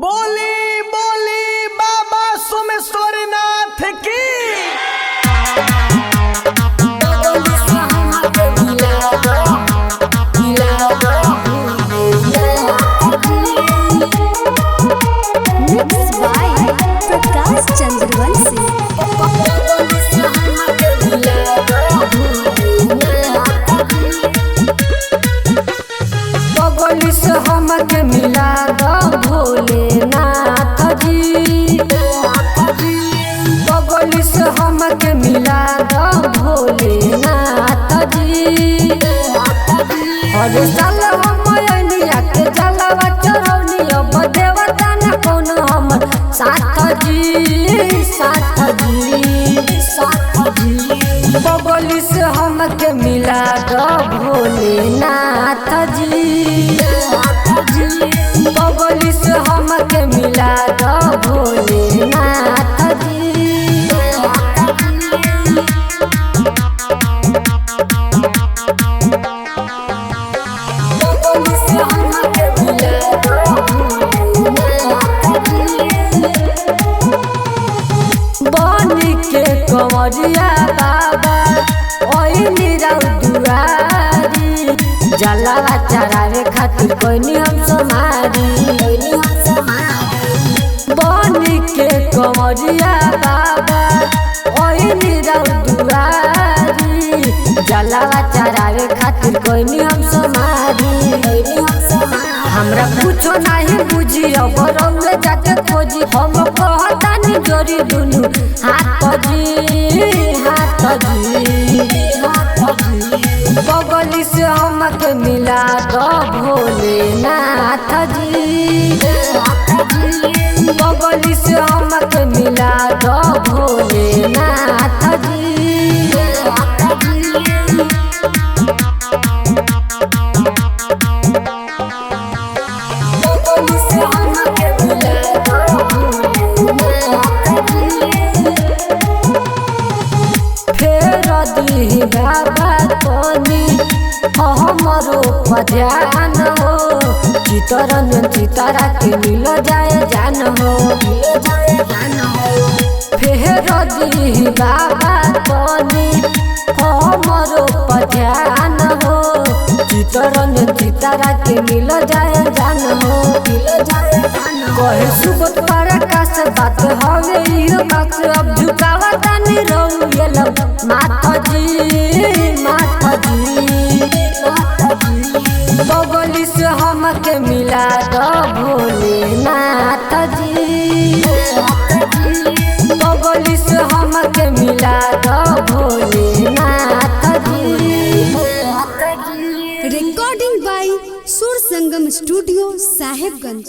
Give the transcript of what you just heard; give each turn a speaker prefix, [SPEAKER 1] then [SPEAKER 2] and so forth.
[SPEAKER 1] बोली बोली बाबा सोमेश्वरनाथ की।
[SPEAKER 2] प्रकाश चंद्रवंशी
[SPEAKER 3] बगली से हमके मिला दो भोलेनाथ जी। बगली से हमके मिला दो भोलेनाथ जी। हर साल हम अइनिया के जलवा चढ़ौनी अब देवता न कौन हमर साथ जी साथ जी। बगली से हमके मिला दो भोलेनाथ जी। बगली से हमके मिला दो भोलेनाथ जी। बगली से हमके मिला दो भोलेनाथ जी। बनी के कंवरिया बाबा ओइनी दुआरी। जलावा चढ़ावे खातिर कोइनी हम समारी। बनी के कंवरिया बाबा ओइनी दुआरी। जलावा चढ़ावे खातिर कोइनी हम समारी। हमरा कुछो नहीं बुझी अब रौले जाके खोजी। हम कहतानी जोरी दुनु हाथ जी। बगली से हमके मिला दो भोलेनाथ जी। बगली से हमके मिला दो भोलेनाथ जी। फेर दी बाबा तनी हमरो ध्यान हो। चितरन चितारा के मिल जाए जान हो। फेर दी बाबा तनी हमरो ध्यान हो। चितरन चितारा के मिल जाए जान हो। कहे सुबत प्रकाश बात हवे इहो बात। अब झुकावा तानी रौयल माथ जी। बगली से हमके मिला दो भोलेनाथ जी। बगली से हमके मिला दो भोलेनाथ जी।
[SPEAKER 2] रिकॉर्डिंग बाय सुर संगम स्टूडियो साहेबगंज।